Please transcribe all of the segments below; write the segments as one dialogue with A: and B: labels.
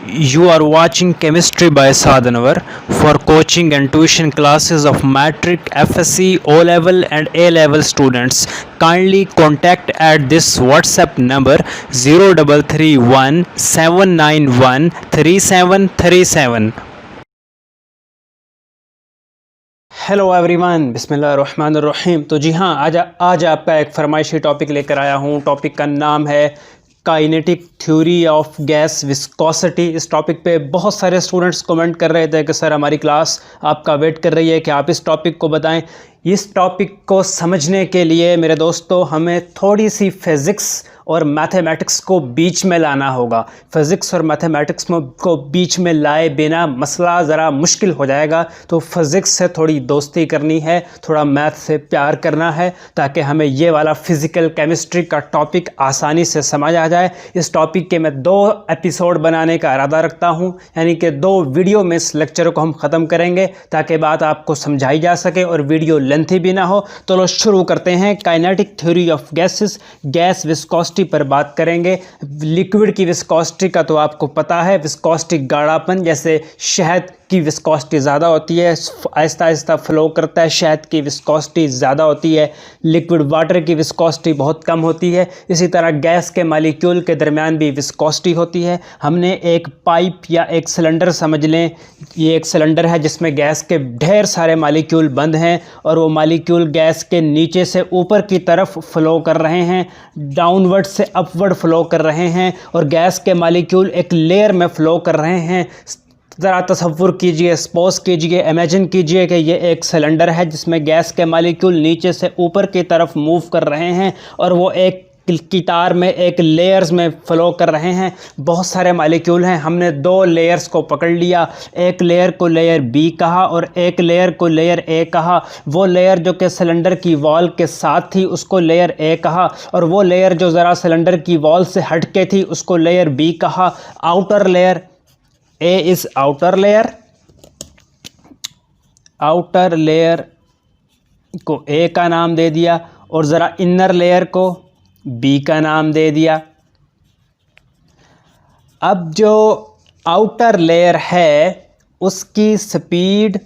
A: You are watching Chemistry by Sadhanavar. For coaching and tuition classes of Matric, FSC, O level, and A level students, kindly contact at this WhatsApp number 0331 791 3737. Hello everyone, बिस्मिल्लाहिर्रहमानिर्रहीम। तो जी हाँ, आज आपका एक फरमाइशी topic लेकर आया हूँ। Topic का नाम है kinetic theory of gas viscosity. इस टॉपिक पे बहुत सारे स्टूडेंट्स कमेंट कर रहे थे कि सर हमारी क्लास आपका वेट कर रही है कि आप इस टॉपिक को बताएं। इस टॉपिक को समझने के लिए मेरे दोस्तों हमें थोड़ी सी फिज़िक्स और मैथमेटिक्स को बीच में लाना होगा। फिज़िक्स और मैथमेटिक्स को बीच में लाए बिना मसला ज़रा मुश्किल हो जाएगा। तो फिज़िक्स से थोड़ी दोस्ती करनी है, थोड़ा मैथ से प्यार करना है, ताकि हमें ये वाला फ़िज़िकल केमिस्ट्री का टॉपिक आसानी से समझ आ जाए। इस टॉपिक के मैं 2 एपिसोड बनाने का इरादा रखता हूँ, यानी कि 2 वीडियो में इस लेक्चर को हम ख़त्म करेंगे ताकि बात आपको समझाई जा सके और वीडियो लेंथी भी ना हो। तो लो शुरू करते हैं। Kinetic theory of gases, gas viscosity पर बात करेंगे। लिक्विड की विस्कोसिटी का तो आपको पता है, विस्कोसिटी गाढ़ापन, जैसे शहद की विस्कोसिटी ज़्यादा होती है, आहिस्ता आहिस्ता फ्लो करता है, शहद की विस्कोसिटी ज़्यादा होती है। लिक्विड वाटर की विस्कोसिटी बहुत कम होती है। इसी तरह गैस के मालिक्यूल के दरमियान भी विस्कोसिटी होती है। हमने एक पाइप या एक सिलेंडर समझ लें, ये एक सिलेंडर है जिसमें गैस के ढेर सारे मालिक्यूल बंद हैं और वो मालिक्यूल गैस के नीचे से ऊपर की तरफ फ्लो कर रहे हैं, डाउनवर्ड से अपवर्ड फ्लो कर रहे हैं, और गैस के मालिक्यूल एक लेयर में फ़्लो कर रहे हैं। ज़रा तसव्वुर कीजिए, सपोज कीजिए, इमेजिन कीजिए कि ये एक सिलेंडर है जिसमें गैस के मालिक्यूल नीचे से ऊपर की तरफ मूव कर रहे हैं और वो एक कितार में, एक लेयर्स में फ़्लो कर रहे हैं। बहुत सारे मालिक्यूल हैं। हमने 2 लेयर्स को पकड़ लिया, एक लेयर को लेयर बी कहा और एक लेयर को लेयर ए कहा। वो लेयर जो कि सिलेंडर की वॉल के साथ थी उसको लेयर ए कहा, और वो लेयर जो ज़रा सिलेंडर की वॉल से हट के थी उसको लेयर बी कहा। Outer layer, A is outer layer, outer layer को ए का नाम दे दिया और ज़रा इनर लेयर को बी का नाम दे दिया। अब जो आउटर लेयर है उसकी स्पीड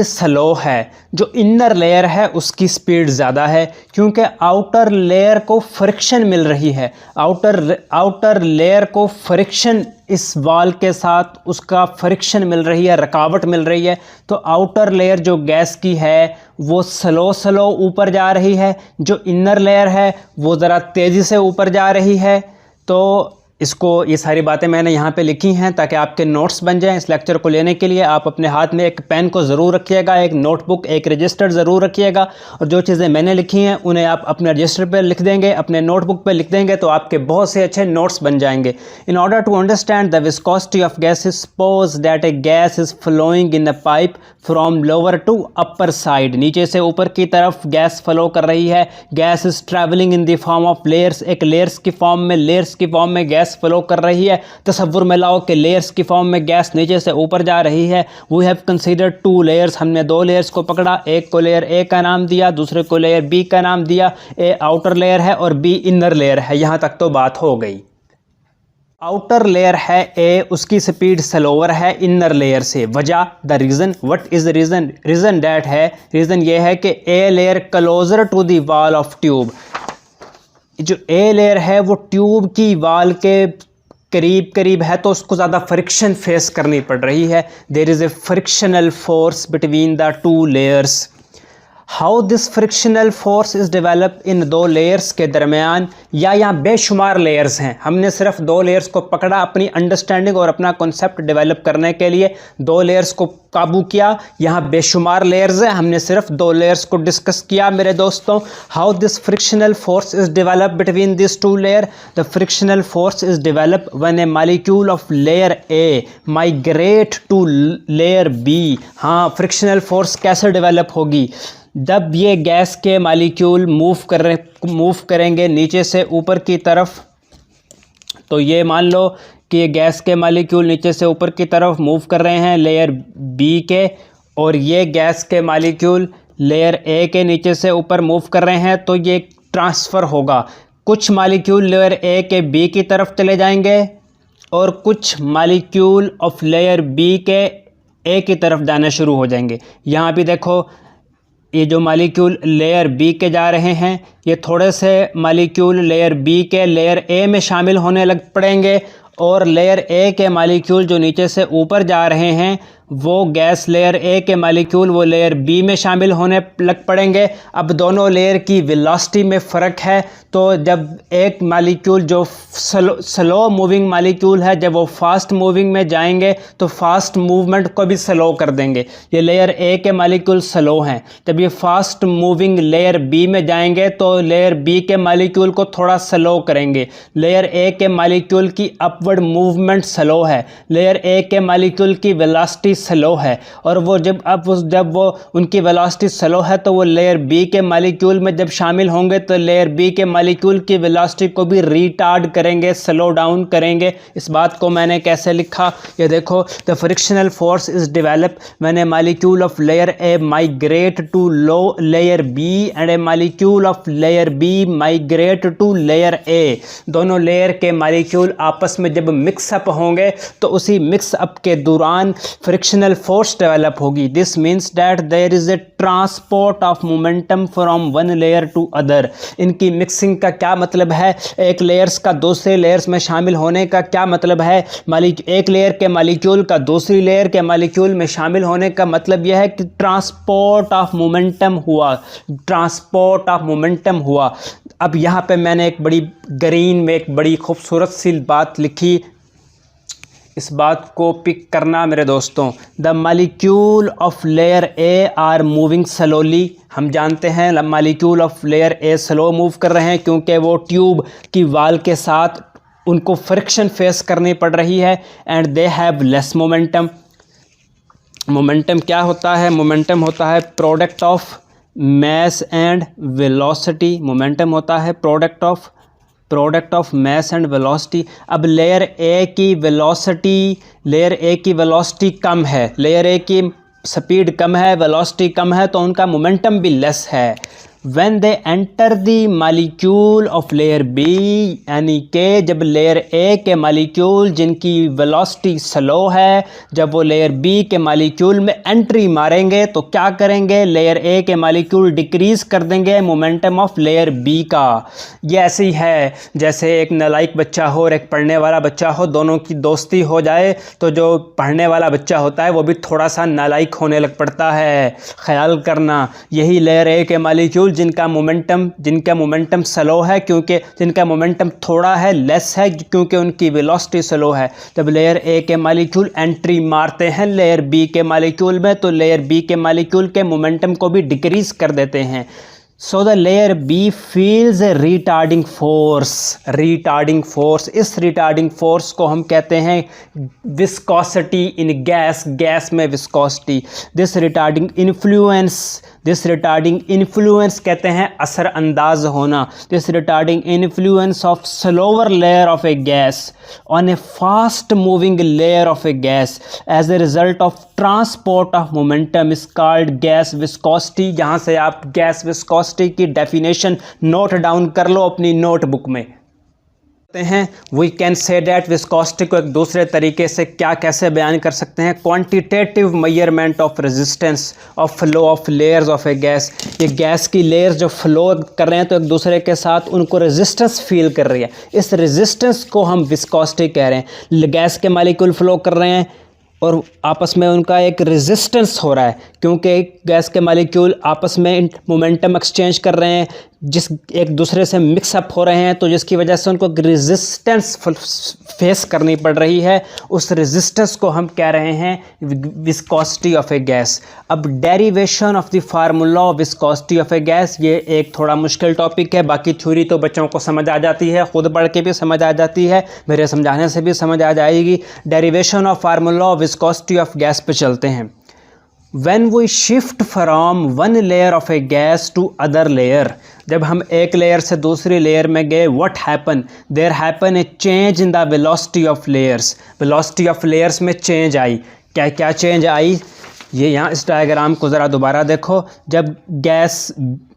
A: स्लो है, जो इनर लेयर है उसकी स्पीड ज़्यादा है, क्योंकि आउटर लेयर को फ्रिक्शन मिल रही है। आउटर लेयर को फ्रिक्शन, इस वॉल के साथ उसका फ्रिक्शन मिल रही है, रकावट मिल रही है। तो आउटर लेयर जो गैस की है वो स्लो ऊपर जा रही है, जो इनर लेयर है वो ज़रा तेज़ी से ऊपर जा रही है। तो ये सारी बातें मैंने यहाँ पे लिखी हैं ताकि आपके नोट्स बन जाएं। इस लेक्चर को लेने के लिए आप अपने हाथ में एक पेन को ज़रूर रखिएगा, एक नोटबुक, एक रजिस्टर ज़रूर रखिएगा, और जो चीज़ें मैंने लिखी हैं उन्हें आप अपने रजिस्टर पे लिख देंगे, अपने नोटबुक पे लिख देंगे, तो आपके बहुत से अच्छे नोट्स बन जाएंगे। In order to understand the viscosity of gases, suppose that a gas is flowing in a pipe from lower to upper side. नीचे से ऊपर की तरफ गैस फ्लो कर रही है। Gas is travelling in the form of layers, एक layers की फॉर्म में गैस फ्लो कर रही है। तसव्वुर में लाओ कि लेयर्स की फॉर्म में गैस नीचे से ऊपर जा रही है। वी हैव कंसीडर्ड 2 लेयर्स, हमने 2 लेयर्स को पकड़ा, एक को लेयर ए का नाम दिया, दूसरे को लेयर बी का नाम दिया। ए आउटर लेयर है और बी इनर लेयर है। यहाँ तक तो बात हो गई। आउटर लेयर है ए, उसकी स्पीड स्लोअर है इनर लेयर से। वजह, the reason, what is the reason? Reason ये है कि A layer closer to the wall of tube, जो ए लेयर है वो ट्यूब की वॉल के करीब है, तो उसको ज़्यादा फ्रिक्शन फेस करनी पड़ रही है। There is a frictional force between the 2 layers. How this frictional force is develop in 2 layers के दरमियान, या यहाँ बेशुमार लेयर्स हैं। हमने सिर्फ 2 लेयर्स को पकड़ा अपनी अंडरस्टैंडिंग और अपना कॉन्सेप्ट डेवलप करने के लिए, 2 लेयर्स को काबू किया। यहाँ बेशुमार लेयर्स हैं, हमने सिर्फ 2 लेयर्स को डिस्कस किया मेरे दोस्तों। How this frictional force is develop between this 2 layer? The frictional force is develop when a molecule of layer A migrate to layer B. हाँ, फ्रिक्शनल फोर्स कैसे डेवलप होगी? जब ये गैस के मालिक्यूल मूव करेंगे नीचे से ऊपर की तरफ, तो ये मान लो कि ये गैस के मालिक्यूल नीचे से ऊपर की तरफ मूव कर रहे हैं लेयर बी के, और ये गैस के मालिक्यूल लेयर ए के नीचे से ऊपर मूव कर रहे हैं। तो ये ट्रांसफ़र होगा, कुछ मालिक्यूल लेयर ए के बी की तरफ चले जाएंगे और कुछ मालिक्यूल ऑफ लेयर बी के ए की तरफ जाना शुरू हो जाएंगे। यहाँ भी देखो ये जो मालिक्यूल लेयर बी के जा रहे हैं, ये थोड़े से मालिक्यूल लेयर बी के लेयर ए में शामिल होने लग पड़ेंगे, और लेयर ए के मालिक्यूल जो नीचे से ऊपर जा रहे हैं वो गैस लेयर ए के मालिक्यूल वो लेयर बी में शामिल होने लग पड़ेंगे। अब दोनों लेयर की वेलोसिटी में फ़र्क है, तो जब एक मालिक्यूल जो स्लो मूविंग मालिक्यूल है जब वो फास्ट मूविंग में जाएंगे तो फास्ट मूवमेंट को भी स्लो कर देंगे। ये लेयर ए के मालिक्यूल स्लो हैं, जब ये फास्ट मूविंग लेयर बी में जाएंगे तो लेयर बी के मालिक्यूल को थोड़ा स्लो करेंगे। लेयर ए के मालिक्यूल की अपवर्ड मूवमेंट स्लो है, लेयर ए के मालिक्यूल की वेलोसिटी स्लो है, और वो जब वो उनकी वेलोसिटी स्लो है तो वो लेयर बी के मालिक्यूल में जब शामिल होंगे तो लेयर बी के मालिक्यूल की वेलोसिटी को भी रिटार्ड करेंगे, स्लो डाउन करेंगे। इस बात को मैंने कैसे लिखा, ये देखो, the frictional force is develop when a molecule of layer A migrate to low layer B and a molecule of layer B migrate to layer A. दोनों लेयर के मालिक्यूल आपस में जब मिक्सअप होंगे तो उसी मिक्सअप के दौरान फ्रिक्शनल फोर्स डेवलप होगी। This means that there is a transport of momentum from one layer to other. इनकी मिक्सिंग का क्या मतलब है, एक लेयर्स का दूसरे लेयर्स में शामिल होने का क्या मतलब है, एक लेयर के मालिक्यूल का दूसरी लेयर के मालिक्यूल में शामिल होने का मतलब यह है कि ट्रांसपोर्ट ऑफ मोमेंटम हुआ, ट्रांसपोर्ट ऑफ मोमेंटम हुआ। अब यहाँ पे मैंने एक बड़ी ग्रीन में एक बड़ी खूबसूरत सी बात लिखी, इस बात को पिक करना मेरे दोस्तों। The molecule of layer A R moving slowly. हम जानते हैं molecule of layer a slow move कर रहे हैं क्योंकि वो ट्यूब की वाल के साथ उनको फ्रिक्शन फेस करनी पड़ रही है, and they have less momentum. Momentum क्या होता है, मोमेंटम होता है product of mass and velocity. Momentum होता है product of mass and velocity. अब लेयर ए की वेलोसिटी कम है, लेयर ए की स्पीड कम है, वेलोसिटी कम है, तो उनका मोमेंटम भी लेस है। When they enter the molecule of layer B, यानी कि जब लेयर A के मालिक्यूल जिनकी वेलोसिटी स्लो है जब वो लेयर B के मालिक्यूल में एंट्री मारेंगे तो क्या करेंगे, लेयर A के मालिक्यूल डिक्रीज़ कर देंगे मोमेंटम ऑफ लेयर B का। ये ऐसे ही है जैसे एक नालायक बच्चा हो और एक पढ़ने वाला बच्चा हो, दोनों की दोस्ती हो जाए तो जो पढ़ने वाला बच्चा होता है वो भी थोड़ा सा नालायक होने लग पड़ता है। ख्याल करना, यही लेयर A के मालिक्यूल जिनका मोमेंटम स्लो है, क्योंकि जिनका मोमेंटम थोड़ा है, लेस है, क्योंकि उनकी वेलोसिटी स्लो है। जब लेयर ए के मालिक्यूल एंट्री मारते हैं लेयर बी के मालिक्यूल में तो लेयर बी के मालिक्यूल के मोमेंटम को भी डिक्रीज कर देते हैं। So the layer B feels a retarding force. इस रिटार्डिंग फोर्स को हम कहते हैं विस्कोसिटी इन गैस, गैस में विस्कोसिटी। दिस रिटार्डिंग इन्फ्लुएंस कहते हैं असर अंदाज होना। This retarding influence of slower layer of a gas on a fast moving layer of a gas as a result of transport of momentum is called gas viscosity. यहाँ से आप gas viscosity की definition note down कर लो अपनी notebook में। हैं we can say that viscosity को एक दूसरे तरीके से कैसे बयान कर सकते हैं, quantitative measurement of resistance of flow of layers of a gas. ये गैस की लेयर्स जो फ्लो कर रहे हैं तो एक दूसरे के साथ उनको रेजिस्टेंस फील कर रही है, इस रेजिस्टेंस को हम विस्कोसिटी कह रहे हैं। गैस के मालिक्यूल फ्लो कर रहे हैं और आपस में उनका एक रेजिस्टेंस हो रहा है, क्योंकि गैस के मालिक्यूल आपस में मोमेंटम एक्सचेंज कर रहे हैं, जिस एक दूसरे से मिक्सअप हो रहे हैं, तो जिसकी वजह से उनको रेजिस्टेंस फेस करनी पड़ रही है। उस रेजिस्टेंस को हम कह रहे हैं विस्कोसिटी ऑफ ए गैस। अब derivation of the formula of viscosity of a gas, ये एक थोड़ा मुश्किल टॉपिक है। बाकी थ्योरी तो बच्चों को समझ आ जाती है, खुद पढ़ के भी समझ आ जाती है, मेरे समझाने से भी समझ आ जाएगी। Derivation of formula of viscosity of gas पे चलते हैं। When we shift from one layer of a gas to other layer, जब हम एक लेयर से दूसरी लेयर में गए, what happen? There happen a change in the velocity of layers. Velocity of layers में चेंज आई। क्या क्या चेंज आई, ये यहाँ इस डायग्राम को ज़रा दोबारा देखो। जब गैस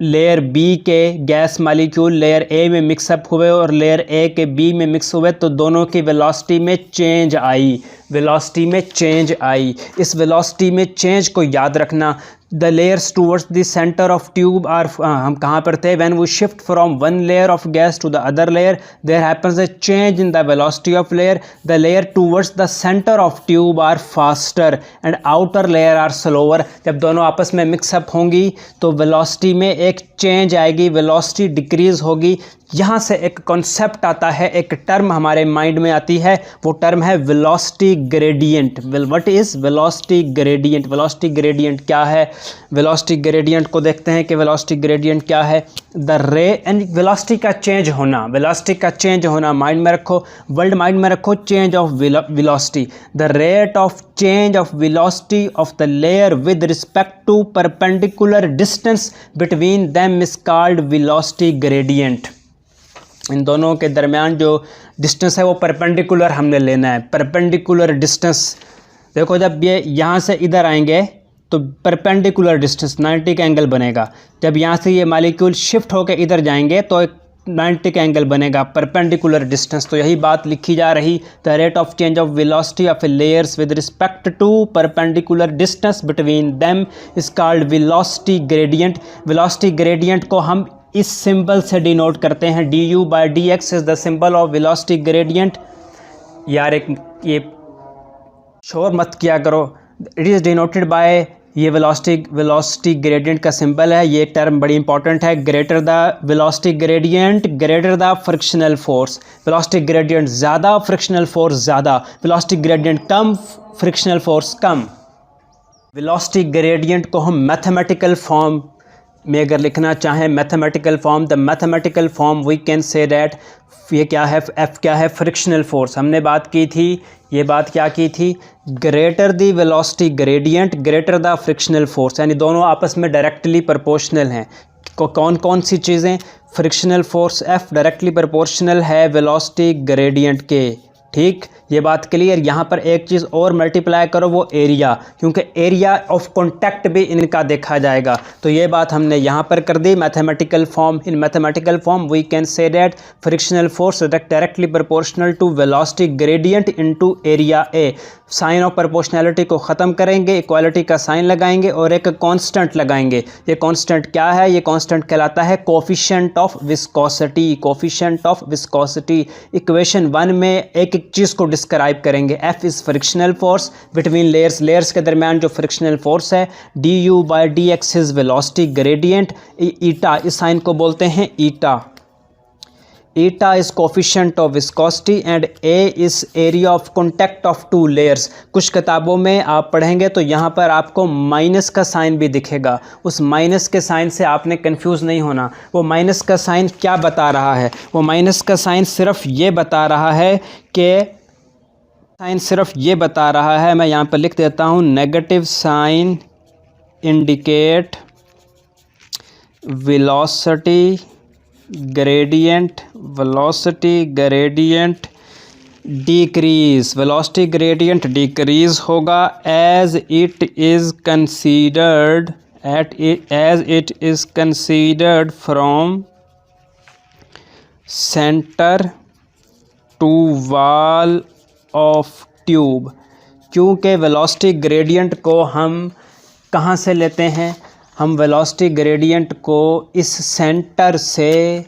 A: लेयर बी के गैस मालिक्यूल लेयर ए में मिक्सअप हुए और लेयर ए के बी में मिक्स हुए तो दोनों की वेलोसिटी में चेंज आई, वेलोसिटी में चेंज आई। इस वेलोसिटी में चेंज को याद रखना। The layers towards the centre of tube are, हम कहाँ पर थे, when we shift from one layer of gas to the other layer there happens a change in the velocity of layer. The layer towards the centre of tube are faster and outer layer are slower. जब दोनों आपस में mix up होंगी तो velocity में एक change आएगी, velocity decrease होगी। यहाँ से एक कॉन्सेप्ट आता है, एक टर्म हमारे माइंड में आती है, वो टर्म है velocity gradient. What is velocity gradient? Velocity gradient क्या है? वेलोसिटी ग्रेडियंट को देखते हैं कि वेलोसिटी ग्रेडियंट क्या है। द रे एंड वेलोसिटी का चेंज होना, वेलोसिटी का चेंज होना माइंड में रखो, वर्ल्ड माइंड में रखो, change of velocity. The rate of change of velocity of the layer with respect to perpendicular distance between them is called velocity gradient. इन दोनों के दरमियान जो डिस्टेंस है वो परपेंडिकुलर हमने लेना है, परपेंडिकुलर डिस्टेंस। देखो जब ये यहाँ से इधर आएंगे तो परपेंडिकुलर डिस्टेंस 90 का एंगल बनेगा। जब यहाँ से ये मालिक्यूल शिफ्ट होकर इधर जाएंगे तो एक 90 का एंगल बनेगा, परपेंडिकुलर डिस्टेंस। तो यही बात लिखी जा रही, the rate of change of velocity of layers with respect to perpendicular distance between them is called velocity gradient. Velocity gradient को हम इस सिंबल से डिनोट करते हैं, du/dx is the symbol of velocity gradient. यार एक ये शोर मत किया करो। इट इज़ डिनोटेड बाय, ये वेलोसिटी ग्रेडियंट का सिंबल है। ये टर्म बड़ी इंपॉर्टेंट है। Greater the velocity gradient greater the frictional force. Velocity gradient ज़्यादा, फ्रिक्शनल फोर्स ज़्यादा। वेलोसिटी ग्रेडियंट कम, फ्रिक्शनल फोर्स कम। वेलोसिटी ग्रेडियंट को हम मैथमेटिकल फॉर्म में अगर लिखना चाहें, mathematical form, the mathematical form we can say that, ये क्या है, एफ क्या है, फ्रिक्शनल फोर्स। हमने बात की थी, ये बात क्या की थी, greater the velocity gradient greater the frictional force, यानी दोनों आपस में डायरेक्टली प्रोपोर्शनल हैं। कौन कौन सी चीज़ें? Frictional force F directly proportional है वेलोसिटी ग्रेडियंट के। ठीक, ये बात क्लियर। यहाँ पर एक चीज़ और मल्टीप्लाई करो, वो एरिया, क्योंकि एरिया ऑफ कॉन्टैक्ट भी इनका देखा जाएगा। तो ये बात हमने यहाँ पर कर दी mathematical form. In mathematical form we can say that frictional force directly proportional to velocity gradient into area A. Sign of proportionality को ख़त्म करेंगे, इक्वालिटी का साइन लगाएंगे और एक कांस्टेंट लगाएंगे। ये कांस्टेंट क्या है? ये कांस्टेंट कहलाता है coefficient of viscosity. Coefficient of viscosity equation 1 में एक चीज़ को डिस्क्राइब करेंगे। F is frictional force between layers, layers के दरमियान जो फ्रिक्शनल फोर्स है। du/dx is velocity gradient. ईटा, इस साइन को बोलते हैं eta. Eta is coefficient of viscosity and A is area of contact of two layers. कुछ किताबों में आप पढ़ेंगे तो यहाँ पर आपको माइनस का साइन भी दिखेगा। उस माइनस के साइन से आपने कंफ्यूज नहीं होना। वो माइनस का साइन क्या बता रहा है? वो माइनस का साइन सिर्फ ये बता रहा है कि मैं यहाँ पर लिख देता हूँ, negative sign indicate velocity gradient decrease. Velocity gradient decrease होगा as it is considered from centre to wall of tube. क्योंकि वेलोसिटी ग्रेडियंट को हम कहाँ से लेते हैं? हम वेलोसिटी ग्रेडियंट को इस सेंटर से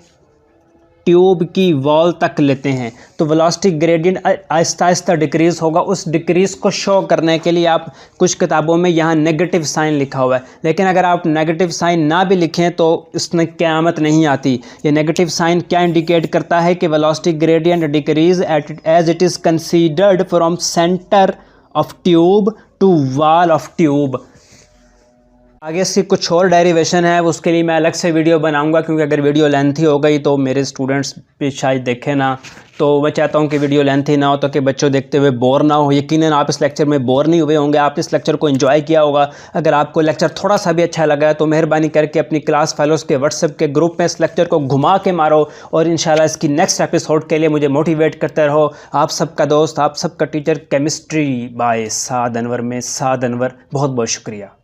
A: ट्यूब की वॉल तक लेते हैं। तो velocity gradient Aahista Aahista decrease होगा। उस डिक्रीज़ को शो करने के लिए आप कुछ किताबों में यहाँ नेगेटिव साइन लिखा हुआ है, लेकिन अगर आप नेगेटिव साइन ना भी लिखें तो इसमें क़यामत नहीं आती। ये नेगेटिव साइन क्या इंडिकेट करता है कि velocity gradient decrease as it is considered from centre of tube to wall of tube. आगे से कुछ और डेरिवेशन है, उसके लिए मैं अलग से वीडियो बनाऊंगा, क्योंकि अगर वीडियो लेंथी हो गई तो मेरे स्टूडेंट्स भी शायद देखें ना। तो मैं चाहता हूं कि वीडियो लेंथी ना हो तो कि बच्चों देखते हुए बोर ना हो। यकीनन आप इस लेक्चर में बोर नहीं हुए होंगे, आप इस लेक्चर को एंजॉय किया होगा। अगर आपको लेक्चर थोड़ा सा भी अच्छा लगा है तो मेहरबानी करके अपनी क्लास फेलोज़ के व्हाट्सएप के ग्रुप में इस लेक्चर को घुमा के मारो और इंशाल्लाह इसकी नेक्स्ट एपिसोड के लिए मुझे मोटिवेट करते रहो। आप सबका दोस्त, आप सबका टीचर केमिस्ट्री बाय साद अनवर में साद अनवर, बहुत बहुत शुक्रिया।